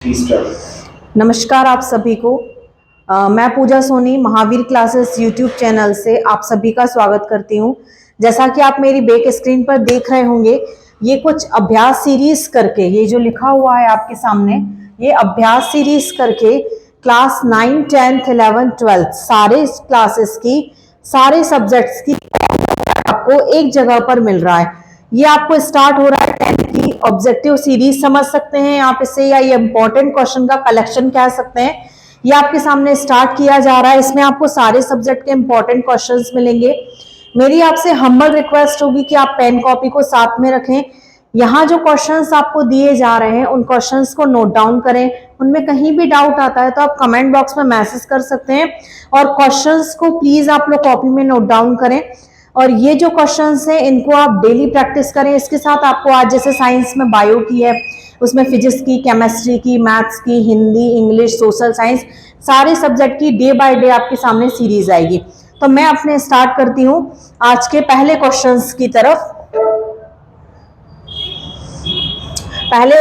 नमस्कार आप सभी को। मैं Pooja Soni Mahavir classes YouTube channel से आप सभी का स्वागत करती हूँ। जैसा कि आप मेरी बैक स्क्रीन पर देख रहे होंगे, ये कुछ अभ्यास सीरीज करके, ये जो लिखा हुआ है आपके सामने, ये अभ्यास सीरीज करके क्लास 9, 10th, 11th, 12th सारे क्लासेस की, सारे सब्जेक्ट्स की आपको एक जगह पर मिल रहा है। ये आपको स्टार्ट हो रहा है 10th की ऑब्जेक्टिव सीरीज समझ सकते हैं आप इसे, या ये इंपॉर्टेंट क्वेश्चन का कलेक्शन कह सकते हैं। ये आपके सामने स्टार्ट किया जा रहा है। इसमें आपको सारे सब्जेक्ट के इंपॉर्टेंट क्वेश्चंस मिलेंगे। मेरी आपसे हम्बल रिक्वेस्ट होगी कि आप पेन कॉपी को साथ में रखें। यहाँ जो क्वेश्चंस आपको दिए जा रहे हैं उन क्वेश्चंस को नोट डाउन करें। उनमें कहीं भी डाउट आता है तो आप कमेंट बॉक्स में मैसेज कर सकते हैं, और क्वेश्चंस को प्लीज आप लोग कॉपी में नोट डाउन करें। और ये जो क्वेश्चंस हैं इनको आप डेली प्रैक्टिस करें। इसके साथ आपको आज जैसे साइंस में बायो की है, उसमें फिजिक्स की, केमिस्ट्री की, मैथ्स की, हिंदी, इंग्लिश, सोशल साइंस, सारे सब्जेक्ट की डे बाय डे आपके सामने सीरीज आएगी। तो मैं अपने स्टार्ट करती हूँ आज के पहले क्वेश्चंस की तरफ।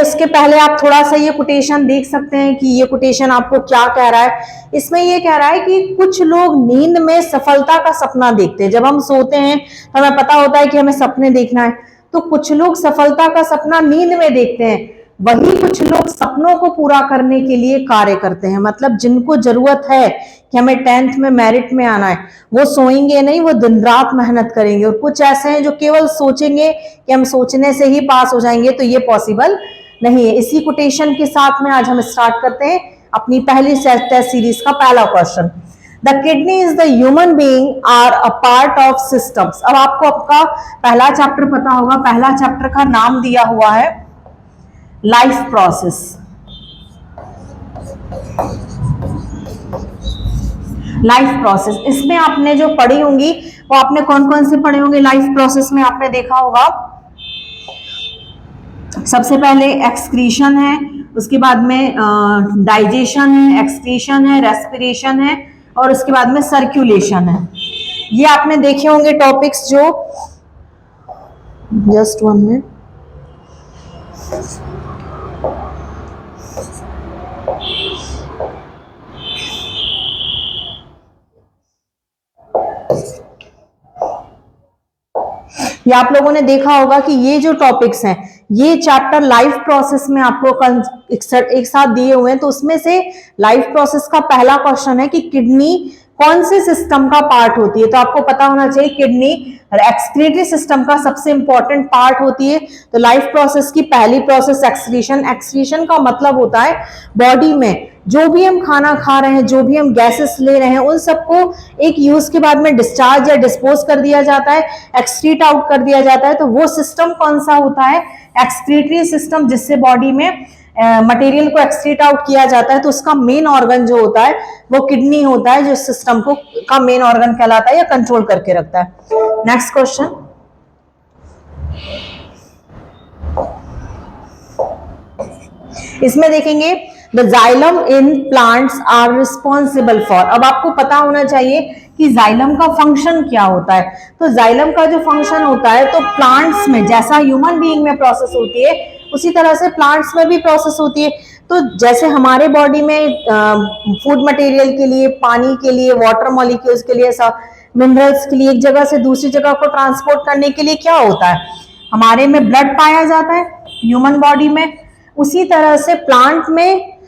उसके पहले आप थोड़ा सा ये कोटेशन देख सकते हैं कि ये कोटेशन आपको क्या कह रहा है। इसमें ये कह रहा है कि कुछ लोग नींद में सफलता का सपना देखते हैं। जब हम सोते हैं तो हमें पता होता है कि हमें सपने देखना है, तो कुछ लोग सफलता का सपना नींद में देखते हैं। वही कुछ लोग सपनों को पूरा करने के लिए कार्य करते हैं। मतलब जिनको जरूरत है कि हमें 10th में मेरिट में आना है, वो सोएंगे नहीं, वो दिन रात मेहनत करेंगे। और कुछ ऐसे हैं जो केवल सोचेंगे कि हम सोचने से ही पास हो जाएंगे, तो ये पॉसिबल नहीं है। इसी कोटेशन के साथ में आज हम स्टार्ट करते हैं अपनी पहली टेस्ट सीरीज का पहला question. The kidney is the human being are a part of systems. अब आपको आपका पहला चैप्टर पता होगा। पहला चैप्टर का नाम दिया हुआ है लाइफ प्रोसेस। लाइफ प्रोसेस, इसमें आपने जो पढ़ी होंगी वो आपने कौन कौन से पढ़े होंगे लाइफ प्रोसेस में? आपने देखा होगा सबसे पहले एक्सक्रीशन है, उसके बाद में डाइजेशन है, एक्सक्रीशन है, रेस्पिरेशन है, और उसके बाद में सर्कुलेशन है। ये आपने देखे होंगे टॉपिक्स। जो जस्ट 1 मिनट, ये आप लोगों ने देखा होगा कि ये जो टॉपिक्स हैं, ये चैप्टर लाइफ प्रोसेस में आपको एक साथ दिए हुए हैं। तो उसमें से लाइफ प्रोसेस का पहला क्वेश्चन है कि किडनी कौन से सिस्टम का पार्ट होती है। तो आपको पता होना चाहिए किडनी एक्सक्रीटरी सिस्टम का सबसे इंपॉर्टेंट पार्ट होती है। तो लाइफ प्रोसेस की पहली प्रोसेस एक्सक्रीशन। एक्सक्रीशन का मतलब होता है बॉडी में जो भी हम खाना खा रहे हैं, जो भी हम गैसेस ले रहे हैं, उन सबको एक यूज के बाद में डिस्चार्ज या डिस्पोज कर दिया जाता है, एक्सक्रीट आउट कर दिया जाता है। तो वो सिस्टम कौन सा होता है? एक्सक्रीटरी सिस्टम, जिससे बॉडी में मटेरियल को एक्सक्रीट आउट किया जाता है। तो उसका मेन ऑर्गन जो होता है वो किडनी होता है, जो सिस्टम को का मेन ऑर्गन कहलाता है या कंट्रोल करके रखता है। नेक्स्ट क्वेश्चन, इसमें देखेंगे the xylem in plants are responsible for. अब आपको पता होना चाहिए कि जाइलम का फंक्शन क्या होता है। तो जाइलम का जो फंक्शन होता है, तो प्लांट्स में जैसा ह्यूमन बीइंग में प्रोसेस होती है, उसी तरह से प्लांट्स में भी प्रोसेस होती है। तो जैसे हमारे बॉडी में फूड मटेरियल के लिए, पानी के लिए, वाटर मॉलिक्यूल्स के लिए, मिनरल्स के लिए एक जगह से दूसरी जगह को ट्रांसपोर्ट करने के लिए क्या होता है, हमारे में ब्लड पाया जाता है ह्यूमन बॉडी में। उसी तरह से प्लांट में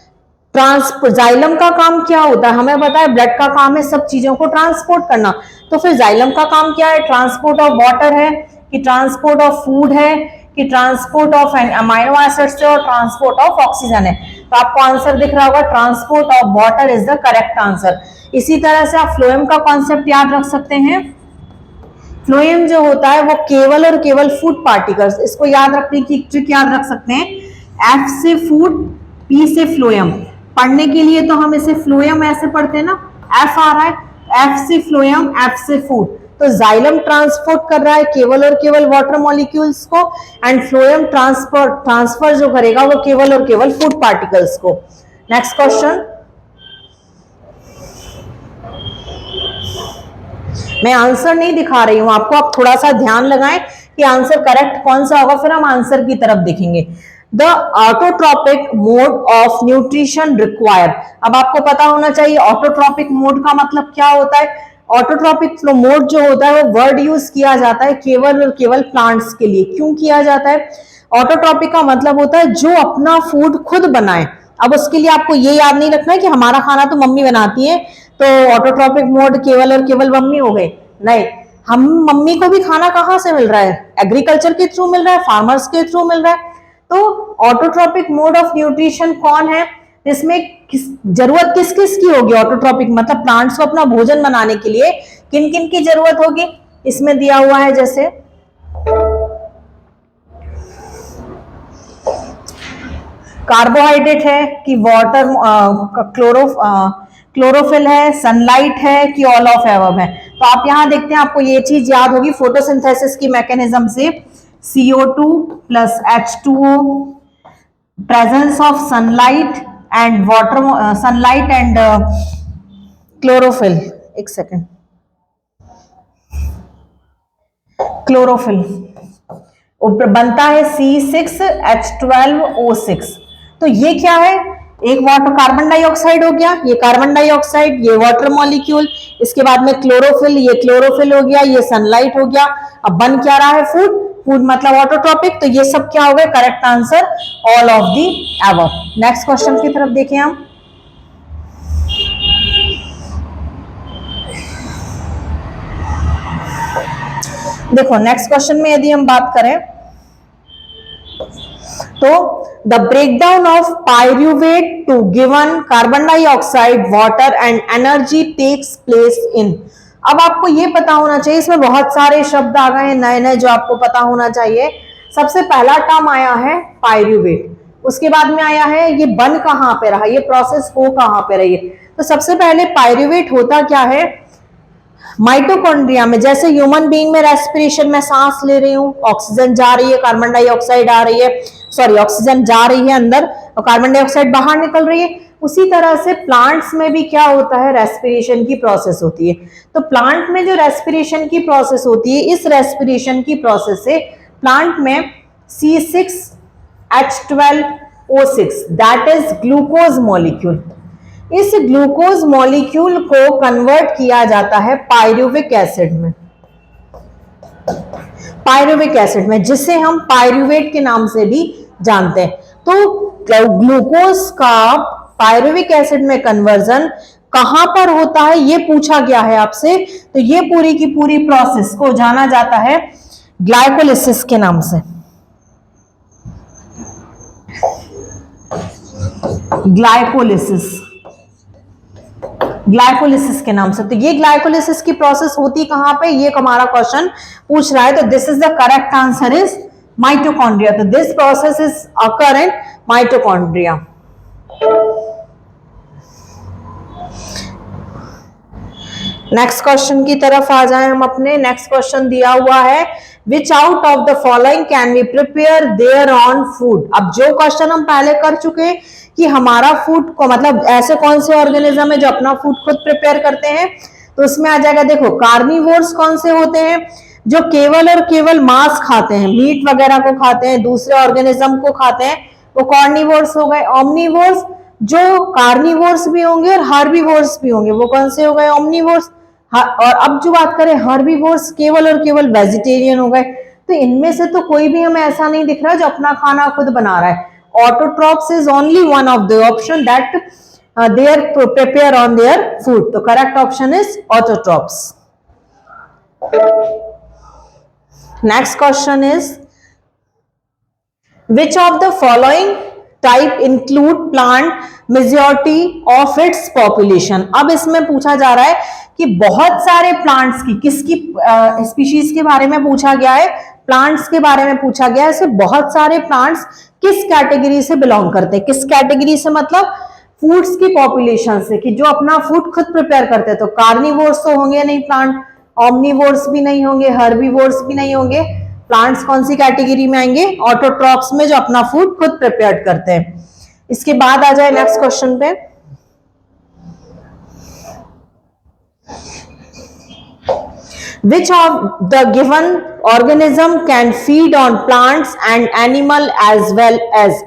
जाइलम का काम क्या होता है? हमें पता है ब्लड का काम है सब चीजों को ट्रांसपोर्ट करना। तो फिर जाइलम का काम क्या है? ट्रांसपोर्ट ऑफ वाटर है, कि ट्रांसपोर्ट ऑफ फूड है, कि ट्रांसपोर्ट ऑफ अमाइनो एसिड्स है, और ट्रांसपोर्ट ऑफ ऑक्सीजन है। तो आपको आंसर दिख रहा होगा, transport of water is the correct answer. इसी तरह से आप फ्लोएम का कॉन्सेप्ट याद रख सकते हैं। फ्लोएम जो होता है वो केवल और केवल फूड पार्टिकल्स, इसको याद रखने की ट्रिक याद रख सकते हैं। एफ से फूड, पी से फ्लोएम। पढ़ने के लिए तो हम इसे फ्लोएम ऐसे पढ़ते हैं ना, एफ आ रहा है, एफ से फ्लोएम, एफ से फूड। तो जाइलम ट्रांसपोर्ट कर रहा है केवल और केवल वाटर मॉलिक्यूल्स को, एंड फ्लोएम ट्रांसफर जो करेगा वो केवल और केवल फूड पार्टिकल्स को। नेक्स्ट क्वेश्चन, मैं आंसर नहीं दिखा रही हूं आपको, आप थोड़ा सा ध्यान लगाएं कि आंसर करेक्ट कौन सा होगा, फिर हम आंसर की तरफ देखेंगे। The autotrophic mode of nutrition require. अब आपको पता होना चाहिए ऑटोट्रॉपिक मोड का मतलब क्या होता है। ऑटोट्रॉपिक मोड जो होता है वो वर्ड यूज किया जाता है केवल और केवल प्लांट्स के लिए। क्यों किया जाता है? ऑटोट्रॉपिक का मतलब होता है जो अपना फूड खुद बनाए। अब उसके लिए आपको ये याद नहीं रखना है कि हमारा खाना तो मम्मी बनाती है तो ऑटोट्रॉपिक मोड केवल और केवल मम्मी हो गए, नहीं। हम मम्मी को भी खाना कहाँ से मिल रहा है? एग्रीकल्चर के थ्रू मिल रहा है, फार्मर्स के थ्रू मिल रहा है। तो ऑटोट्रॉपिक मोड ऑफ न्यूट्रिशन कौन है? इसमें जरूरत किस किस की होगी? ऑटोट्रॉपिक मतलब प्लांट्स को अपना भोजन बनाने के लिए किन किन की जरूरत होगी? इसमें दिया हुआ है जैसे कार्बोहाइड्रेट है कि वाटर, क्लोरोफिल है, सनलाइट है कि ऑल ऑफ एबव है। तो आप यहां देखते हैं, आपको ये चीज याद होगी फोटोसिंथेसिस की मैकेनिज्म से CO2 plus H2O, presence of sunlight and water, sunlight and chlorophyll. एक सेकेंड, क्लोरोफिल बनता है C6H12O6। तो ये क्या है? एक वाटर कार्बन डाइऑक्साइड हो गया, ये कार्बन डाइऑक्साइड, ये वाटर मॉलिक्यूल, इसके बाद में क्लोरोफिल, ये क्लोरोफिल हो गया, ये सनलाइट हो गया। अब बन क्या रहा है? फूड। फूड मतलब ऑटोट्रॉपिक। तो ये सब क्या हो गए? Correct answer all of the above. Next question की तरफ देखें हम। देखो नेक्स्ट क्वेश्चन में यदि हम बात करें तो the breakdown of pyruvate to given carbon dioxide, water and energy takes place in. अब आपको ये पता होना चाहिए, इसमें बहुत सारे शब्द आ गए नए नए जो आपको पता होना चाहिए। सबसे पहला टर्म आया है पायरुवेट, उसके बाद में आया है ये बन कहां पे रहा, ये प्रोसेस हो कहां पे रही है। तो सबसे पहले पायरुवेट होता क्या है? माइटोकॉन्ड्रिया में, जैसे ह्यूमन बीइंग में रेस्पिरेशन में सांस ले रही हूँ, ऑक्सीजन जा रही है, कार्बन डाइऑक्साइड आ रही है, सॉरी ऑक्सीजन जा रही है अंदर और कार्बन डाइऑक्साइड बाहर निकल रही है। उसी तरह से प्लांट्स में भी क्या होता है? रेस्पिरेशन की प्रोसेस होती है। तो प्लांट में जो रेस्पिरेशन की प्रोसेस होती है, इस रेस्पिरेशन की प्रोसेस से प्लांट में C6H12O6 that is glucose molecule, इस ग्लूकोज मॉलिक्यूल को कन्वर्ट किया जाता है पायरुविक एसिड में, पायरुविक एसिड में, जिसे हम पायरुवेट के नाम से भी जानते हैं। तो ग्लूकोज का पायरुविक एसिड में कन्वर्जन कहां पर होता है ये पूछा गया है आपसे। तो ये पूरी की पूरी प्रोसेस को जाना जाता है ग्लाइकोलिसिस के नाम से, ग्लाइकोलिसिस, ग्लाइकोलिसिस के नाम से। तो ये ग्लाइकोलिसिस की प्रोसेस होती कहां पे, ये हमारा क्वेश्चन पूछ रहा है। तो this is the correct answer is mitochondria. तो this process is occur in mitochondria. Next question की तरफ आ जाए हम अपने। नेक्स्ट क्वेश्चन दिया हुआ है which out of the following can we prepare their own food. अब जो क्वेश्चन हम पहले कर चुके हैं कि हमारा फूड को मतलब ऐसे कौन से ऑर्गेनिज्म है जो अपना फूड खुद प्रिपेयर करते हैं, तो उसमें आ जाएगा देखो कार्निवोर्स कौन से होते हैं, जो केवल और केवल मांस खाते हैं, मीट वगैरह को खाते हैं, दूसरे ऑर्गेनिज्म को खाते हैं, वो कार्निवोर्स हो गए। ओमनिवोर्स जो कार्निवोर्स भी होंगे और हार्बिवोर्स भी होंगे, वो कौन से हो गए? ओमनिवोर्स। और अब जो बात करें हार्बिवोर्स, केवल और केवल वेजिटेरियन हो गए। तो इनमें से तो कोई भी हमें ऐसा नहीं दिख रहा जो अपना खाना खुद बना रहा है। Autotrophs is only one of the option that they are prepare on their food. So correct option is autotrophs. Next question is which of the following type include plant majority of its population. अब इसमें पूछा जा रहा है कि बहुत सारे plants की किसकी स्पीशीज के बारे में पूछा गया है, प्लांट्स के बारे में पूछा गया है। बहुत सारे प्लांट्स किस कैटेगरी से बिलोंग करते हैं, किस कैटेगरी से मतलब फूड्स की पॉपुलेशन से, कि जो अपना फूड खुद प्रिपेयर करते हैं। तो कार्निवोर्स तो होंगे नहीं प्लांट, ओमनिवोर्स भी नहीं होंगे, हर्बिवोर्स भी नहीं होंगे। प्लांट्स कौन सी कैटेगरी में आएंगे? ऑटोट्रॉप्स में, जो अपना फूड खुद प्रिपेयर करते हैं। इसके बाद आ जाए नेक्स्ट क्वेश्चन पे। Which of the given organism can feed on plants and animal as well as,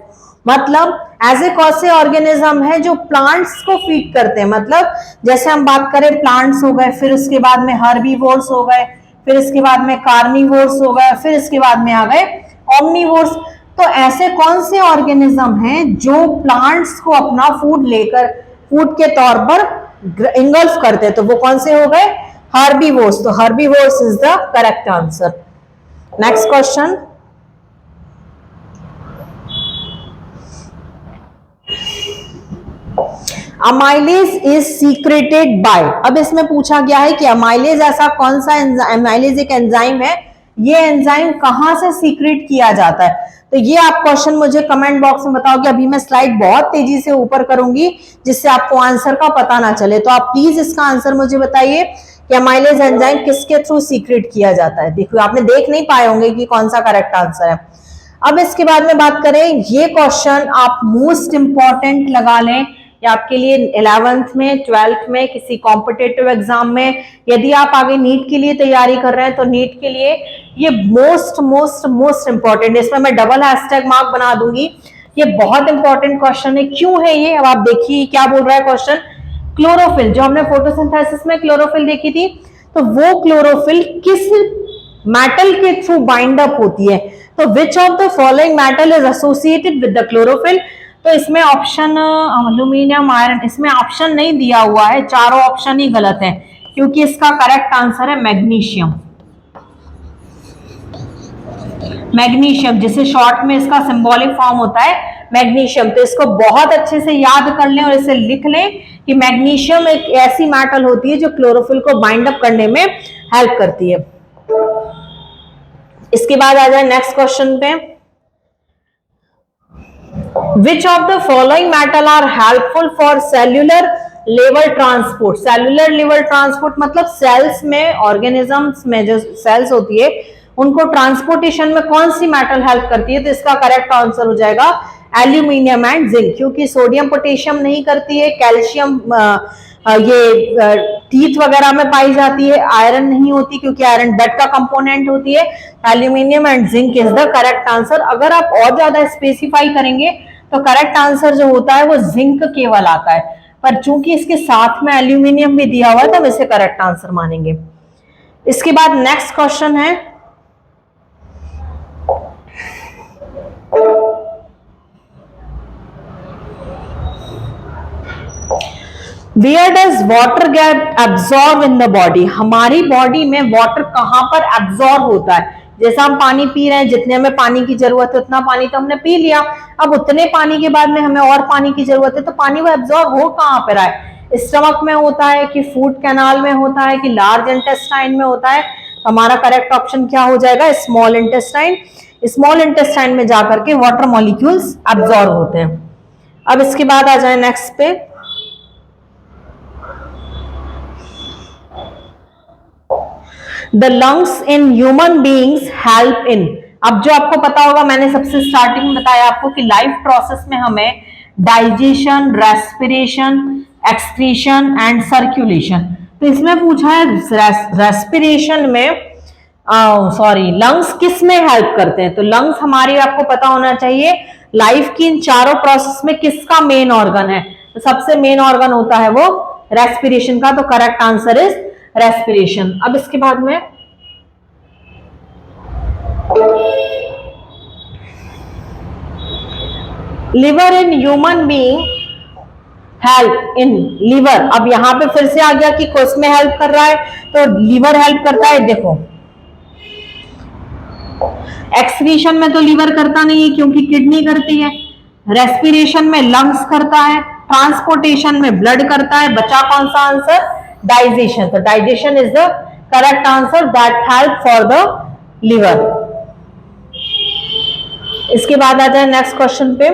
मतलब ऐसे कौन से ऑर्गेनिज्म है जो प्लांट्स को फीड करते हैं, मतलब जैसे हम बात करें प्लांट्स हो गए, फिर उसके बाद में हर्बीवोर्स हो गए, फिर इसके बाद में कार्निवोर्स हो गए, फिर इसके बाद में आ गए ओमनीवोर्स। तो ऐसे कौन से ऑर्गेनिज्म हैं जो प्लांट्स को अपना फूड के तौर पर इंगल्फ करते हैं, तो वो कौन से हो गए, हर्बीवोर्स। तो herbivores is the correct answer. Next question, amylase is secreted by. अब इसमें पूछा गया है कि अमाइलेज ऐसा कौन सा अमाइलेज एक एंजाइम है, ये एंजाइम कहां से सीक्रेट किया जाता है। तो ये आप क्वेश्चन मुझे कमेंट बॉक्स में बताओगे। अभी मैं स्लाइड बहुत तेजी से ऊपर करूंगी जिससे आपको आंसर का पता ना चले, तो आप प्लीज इसका आंसर मुझे बताइए कि अमाइलेज एंजाइम किसके थ्रू सीक्रेट किया जाता है। देखिए आपने देख नहीं पाए होंगे कि कौन सा करेक्ट आंसर है। अब इसके बाद में बात करें, ये क्वेश्चन आप मोस्ट इंपॉर्टेंट लगा लें या आपके लिए 11th में 12th में किसी कॉम्पिटेटिव एग्जाम में, यदि आप आगे नीट के लिए तैयारी कर रहे हैं तो नीट के लिए ये मोस्ट मोस्ट मोस्ट इंपॉर्टेंट, इसमें मैं डबल हैशटैग मार्क बना दूंगी। ये बहुत इंपॉर्टेंट क्वेश्चन है। क्यों है ये, अब आप देखिए क्या बोल रहा है क्वेश्चन। क्लोरोफिल, जो हमने फोटोसिंथेसिस में क्लोरोफिल देखी थी, तो वो क्लोरोफिल किस मेटल के थ्रू बाइंड अप होती है, तो विच of the following metal is associated with the chlorophyll. तो इसमें ऑप्शन एल्यूमिनियम, आयरन, इसमें ऑप्शन नहीं दिया हुआ है, चारों ऑप्शन ही गलत है क्योंकि इसका करेक्ट आंसर है मैग्नीशियम। मैग्नीशियम, जिसे शॉर्ट में इसका सिंबॉलिक फॉर्म होता है मैग्नीशियम। तो इसको बहुत अच्छे से याद कर लें और इसे लिख लें कि मैग्नीशियम एक ऐसी मेटल होती है जो क्लोरोफिल को बाइंड अप करने में हेल्प करती है। इसके बाद आ जाए नेक्स्ट क्वेश्चन पे, which of the following metal are helpful for cellular level transport. Cellular level transport मतलब सेल्स में, ऑर्गेनिजम्स में जो सेल्स होती है उनको ट्रांसपोर्टेशन में कौन सी मेटल हेल्प करती है, तो इसका करेक्ट आंसर हो जाएगा एल्यूमिनियम एंड जिंक, क्योंकि सोडियम पोटेशियम नहीं करती है, कैल्शियम ये टीथ वगैरह में पाई जाती है, आयरन नहीं होती क्योंकि आयरन ब्लड का कंपोनेंट होती है। Aluminium and zinc is the correct answer. अगर आप और ज्यादा स्पेसिफाई करेंगे तो करेक्ट आंसर जो होता है वो जिंक केवल आता है, पर चूंकि इसके साथ में एल्यूमिनियम भी दिया हुआ है तो हम इसे करेक्ट आंसर मानेंगे। इसके बाद नेक्स्ट क्वेश्चन है, Where does water get absorbed in the body? हमारी बॉडी में वाटर कहां पर एब्जॉर्ब होता है। जैसा हम पानी पी रहे हैं, जितने हमें पानी की जरूरत है उतना पानी तो हमने पी लिया, अब उतने पानी के बाद में हमें और पानी की जरूरत है, तो पानी वो एब्जॉर्ब हो कहां पर है, स्टमक में होता है कि फूड कैनाल में होता है कि लार्ज इंटेस्टाइन में होता है। हमारा करेक्ट ऑप्शन क्या हो जाएगा, स्मॉल इंटेस्टाइन। स्मॉल इंटेस्टाइन में जाकर के वाटर मॉलिक्यूल्स एब्जॉर्ब होते हैं। अब इसके बाद आ जाए नेक्स्ट पे, the lungs in human beings help in. अब जो आपको पता होगा, मैंने सबसे स्टार्टिंग में बताया आपको कि लाइफ प्रोसेस में हमें digestion, respiration, excretion and circulation, तो इसमें पूछा है रेस्पिरेशन में लंग्स किस में हेल्प करते हैं। तो लंग्स हमारी, आपको पता होना चाहिए लाइफ की इन चारों प्रोसेस में किसका मेन ऑर्गन है, तो सबसे मेन ऑर्गन होता है वो रेस्पिरेशन का, तो करेक्ट आंसर इज रेस्पिरेशन। अब इसके बाद में liver in human being help in liver. अब यहां पे फिर से आ गया कि किस में हेल्प कर रहा है, तो लिवर हेल्प करता है। देखो एक्सक्रीशन में तो लिवर करता नहीं है क्योंकि किडनी करती है, रेस्पिरेशन में लंग्स करता है, ट्रांसपोर्टेशन में ब्लड करता है, बचा कौन सा आंसर, डाइजेशन। तो digestion is the correct answer that help for the liver. इसके बाद आ जाए नेक्स्ट क्वेश्चन पे,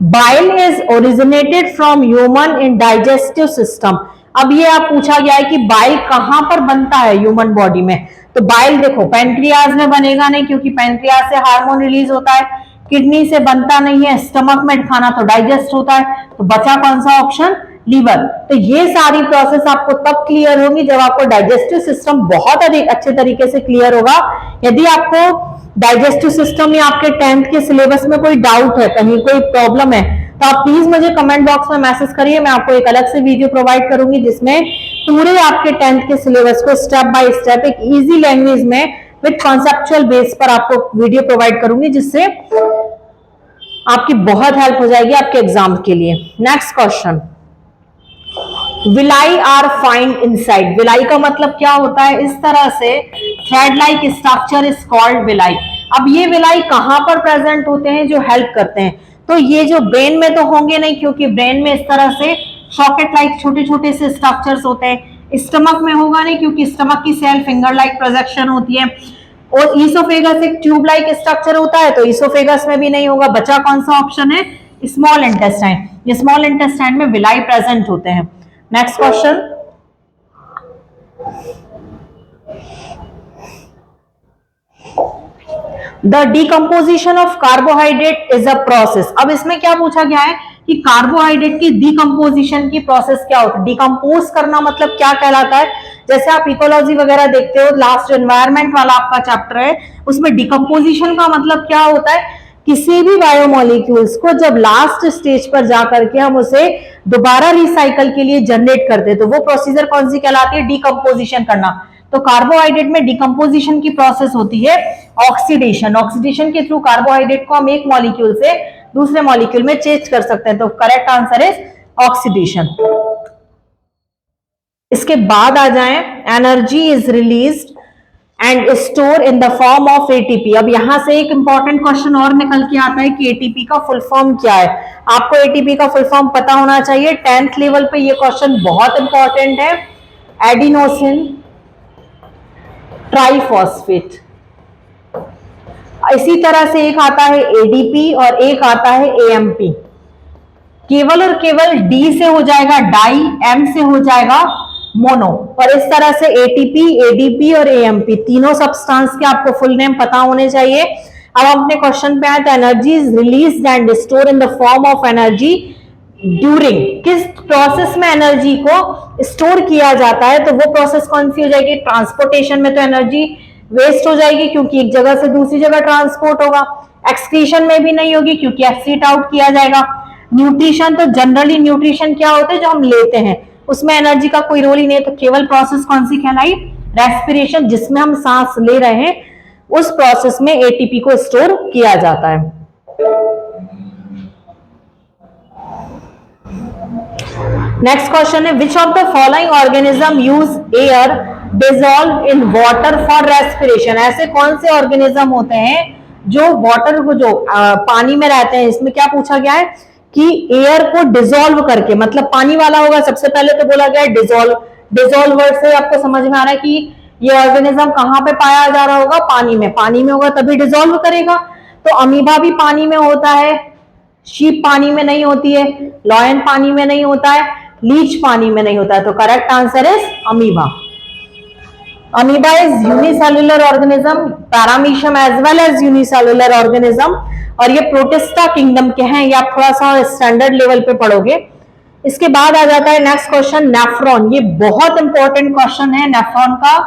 bile is originated from human in digestive system. अब ये आप पूछा गया है कि बाइल कहां पर बनता है ह्यूमन बॉडी में, तो बाइल देखो पैंक्रियाज में बनेगा नहीं क्योंकि पैंक्रियाज से हार्मोन रिलीज होता है, किडनी से बनता नहीं है, स्टमक में खाना तो डाइजेस्ट होता है, तो बचा कौन सा ऑप्शन, लीवर। तो ये सारी प्रोसेस आपको तब क्लियर होगी जब आपको डाइजेस्टिव सिस्टम बहुत अधिक अच्छे तरीके से क्लियर होगा। यदि आपको डाइजेस्टिव सिस्टम या आपके 10th के सिलेबस में कोई डाउट है, कहीं कोई प्रॉब्लम है, तो आप प्लीज मुझे कमेंट बॉक्स में मैसेज करिए। मैं आपको एक अलग से वीडियो प्रोवाइड करूंगी जिसमें पूरे आपके 10th के सिलेबस को स्टेप बाय स्टेप एक इजी लैंग्वेज में विद कॉन्सेप्चुअल बेस पर आपको वीडियो प्रोवाइड करूंगी, जिससे आपकी बहुत हेल्प हो जाएगी आपके एग्जाम के लिए। Next question, villi are find inside. Villi का मतलब क्या होता है? इस तरह से thread like structure is called villi. अब ये विलाई कहां पर प्रेजेंट होते हैं जो हेल्प करते हैं? तो ये जो ब्रेन में तो होंगे नहीं, क्योंकि ब्रेन में इस तरह से सॉकेट लाइक छोटे छोटे से स्ट्रक्चर्स होते हैं। स्टमक में होगा नहीं, क्योंकि स्टमक की सेल फिंगर लाइक प्रोजेक्शन होती है। और ईसोफेगस एक ट्यूब लाइक स्ट्रक्चर होता है, तो ईसोफेगस में भी नहीं होगा। बचा कौन सा ऑप्शन है? Small intestine. स्मॉल इंटेस्टाइन में विलाई प्रेजेंट होते हैं। Next question, the decomposition of carbohydrate is a process. अब इसमें क्या पूछा गया है कि कार्बोहाइड्रेट की डिकम्पोजिशन की प्रोसेस क्या होती है? डिकम्पोज करना मतलब क्या कहलाता है? जैसे आप इकोलॉजी वगैरह देखते हो, लास्ट एनवायरमेंट वाला आपका चैप्टर है, उसमें डिकम्पोजिशन का मतलब क्या होता है? किसी भी बायोमोलिक्यूल्स को जब लास्ट स्टेज पर जाकर के हम उसे दोबारा रिसाइकल के लिए जनरेट करते हैं, तो वो प्रोसीजर कौन सी कहलाती है? डिकम्पोजिशन करना। तो कार्बोहाइड्रेट में डिकम्पोजिशन की प्रोसेस होती है ऑक्सीडेशन। ऑक्सीडेशन के थ्रू कार्बोहाइड्रेट को हम एक मॉलिक्यूल से दूसरे मॉलिक्यूल में चेंज कर सकते हैं। तो करेक्ट आंसर इज ऑक्सीडेशन। इसके बाद आ जाएं, energy is released and store in the form of ATP. अब यहां से एक इंपॉर्टेंट क्वेश्चन और निकल के आता है कि एटीपी का फुल फॉर्म क्या है। आपको एटीपी का फुल फॉर्म पता होना चाहिए। 10th लेवल पे ये क्वेश्चन बहुत इंपॉर्टेंट है। Adenosine triphosphate. इसी तरह से एक आता है एडीपी और एक आता है एएमपी। केवल और केवल डी से हो जाएगा डाई, एम से हो जाएगा मोनो। और इस तरह से एटीपी, एडीपी और एएमपी तीनों सब्सटेंस के आपको फुल नेम पता होने चाहिए। अब अपने क्वेश्चन पे आए तो energy is released and store in the form of energy during. किस प्रोसेस में एनर्जी को स्टोर किया जाता है? तो वो प्रोसेस कौन सी हो जाएगी? ट्रांसपोर्टेशन में तो एनर्जी वेस्ट हो जाएगी, क्योंकि एक जगह से दूसरी जगह ट्रांसपोर्ट होगा। एक्सक्रीशन में भी नहीं होगी, क्योंकि एक्सीट आउट किया जाएगा। न्यूट्रिशन, तो जनरली न्यूट्रिशन क्या होता है? जो हम लेते हैं, उसमें एनर्जी का कोई रोल ही नहीं। तो केवल प्रोसेस कौन सी कहलाई? रेस्पिरेशन, जिसमें हम सांस ले रहे हैं, उस प्रोसेस में एटीपी को स्टोर किया जाता है। नेक्स्ट क्वेश्चन है, विच of the following organism use air dissolve in water for respiration. ऐसे कौन से ऑर्गेनिज्म होते हैं जो वाटर को, जो पानी में रहते हैं? इसमें क्या पूछा गया है कि एयर को डिसॉल्व करके, मतलब पानी वाला होगा। सबसे पहले तो बोला गया है डिसॉल्व। डिसॉल्व वर्ड से आपको समझ में आ रहा है कि ये ऑर्गेनिज्म कहां पे पाया जा रहा होगा? पानी में। पानी में होगा तभी डिसॉल्व करेगा। तो अमीबा भी पानी में होता है, शीप पानी में नहीं होती है, लॉयन पानी में नहीं होता है, लीच पानी में नहीं होता है। तो correct answer is amoeba. Amoeba is unicellular organism, paramecium as well as unicellular organism, और ये प्रोटिस्टा किंगडम के हैं। ये आप थोड़ा सा स्टैंडर्ड लेवल पे पढ़ोगे। इसके बाद आ जाता है नेक्स्ट क्वेश्चन, नेफ्रॉन। ये बहुत इंपॉर्टेंट क्वेश्चन है नेफ्रॉन का,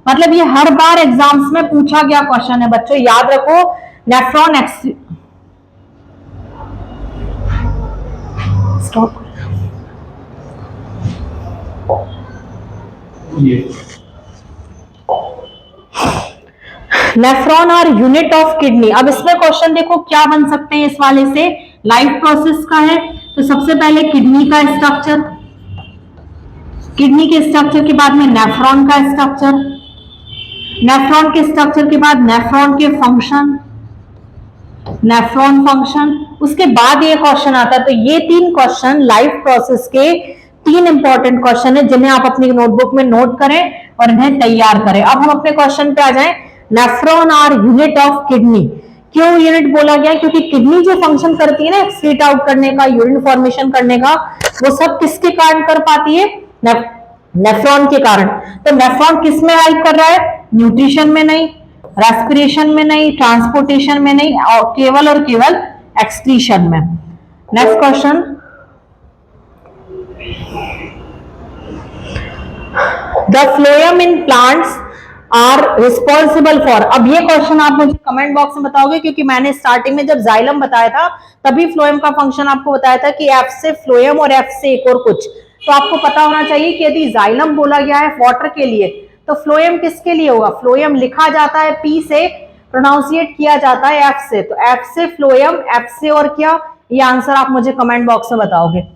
मतलब ये हर बार एग्जाम्स में पूछा गया क्वेश्चन है बच्चों, याद रखो। Nephron stop. Nephron are unit of kidney. अब इसमें क्वेश्चन देखो क्या बन सकते हैं इस वाले से, लाइफ प्रोसेस का है। तो सबसे पहले किडनी का स्ट्रक्चर, किडनी के स्ट्रक्चर के बाद में नेफ्रॉन का स्ट्रक्चर, नेफ्रॉन के स्ट्रक्चर के बाद नेफ्रॉन के फंक्शन, नेफ्रॉन फंक्शन। उसके बाद ये क्वेश्चन आता है। तो ये 3 क्वेश्चन लाइफ प्रोसेस के 3 इंपॉर्टेंट क्वेश्चन है, जिन्हें आप अपनी नोटबुक में नोट करें और इन्हें तैयार करें। अब हम अपने क्वेश्चन पे आ जाएं। Nephron are unit of kidney. क्यों यूनिट बोला गया? क्योंकि किडनी जो फंक्शन करती है ना, एक्सक्रीट आउट करने का, यूरिन फॉर्मेशन करने का, वो सब किसके कारण कर पाती है? नेफ्रॉन के कारण। तो नेफ्रॉन किस में हेल्प कर रहा है? न्यूट्रिशन में नहीं, रेस्पिरेशन में नहीं, ट्रांसपोर्टेशन में नहीं, और केवल एक्सक्रीशन में। Next question, the phloem in plants are responsible for. अब ये क्वेश्चन आप मुझे कमेंट बॉक्स में बताओगे, क्योंकि मैंने स्टार्टिंग में जब जाइलम बताया था तभी फ्लोएम का फंक्शन आपको बताया था कि एफ से फ्लोएम और एफ से एक और कुछ। तो आपको पता होना चाहिए कि यदि जाइलम बोला गया है वाटर के लिए तो फ्लोएम किसके लिए होगा? फ्लोएम लिखा जाता है पी से, प्रोनाउंसिएट किया जाता है एफ से, तो एफ से फ्लोएम, एफ से और क्या, ये आंसर आप मुझे कमेंट बॉक्स में बताओगे।